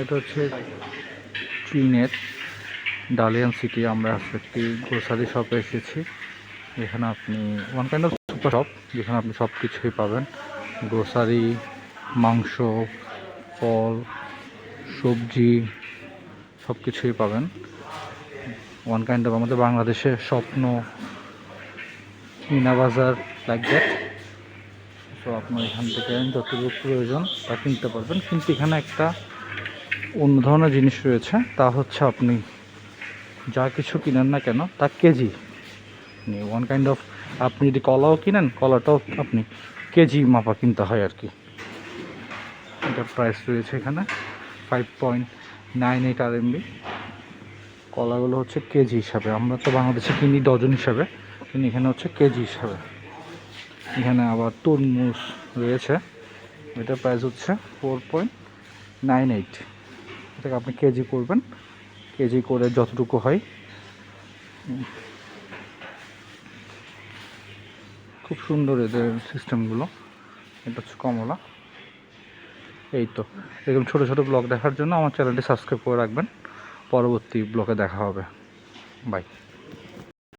এটা হচ্ছে চীনের ডালিয়ান সিটি। আমরা আজকে একটি গ্রোসারি শপে এসেছি। এখানে আপনি one kind of super shop, যেখানে আপনি সব কিছুই পাবেন। গ্রোসারি, মাংস, ফল, সবজি সব কিছুই পাবেন। ওয়ান কাইন্ড অফ আমাদের বাংলাদেশের স্বপ্ন মিনা বাজার, লাইক দ্যাট। সো আপনার এখান থেকে যতটুকু প্রয়োজন তা কিনতে পারবেন। কিন্তু এখানে একটা অন্য ধরনের জিনিস রয়েছে, তা হচ্ছে আপনি যা কিছু কিনেন না কেন তা কেজি। ওয়ান কাইন্ড অফ আপনি যদি কলাও কিনেন, কলাটাও আপনি কেজি মাপা কিনতে হয় আর কি। এটার প্রাইস রয়েছে এখানে 5.98 RMB। কলাগুলো হচ্ছে কেজি হিসাবে, আমরা তো বাংলাদেশে কিনি ডজন হিসাবে, কিন্তু এখানে হচ্ছে কেজি হিসাবে। এখানে আবার তরমুজ রয়েছে, এটার প্রাইস হচ্ছে 4.98। এটাকে আপনি কেজি করবেন, কেজি করে যতটুকু হয়। খুব সুন্দর এদের সিস্টেমগুলো। এটা হচ্ছে কমলা। এই তো এরকম ছোটো ছোটো ব্লগ দেখার জন্য আমার চ্যানেলটি সাবস্ক্রাইব করে রাখবেন। পরবর্তী ব্লগে দেখা হবে। বাই।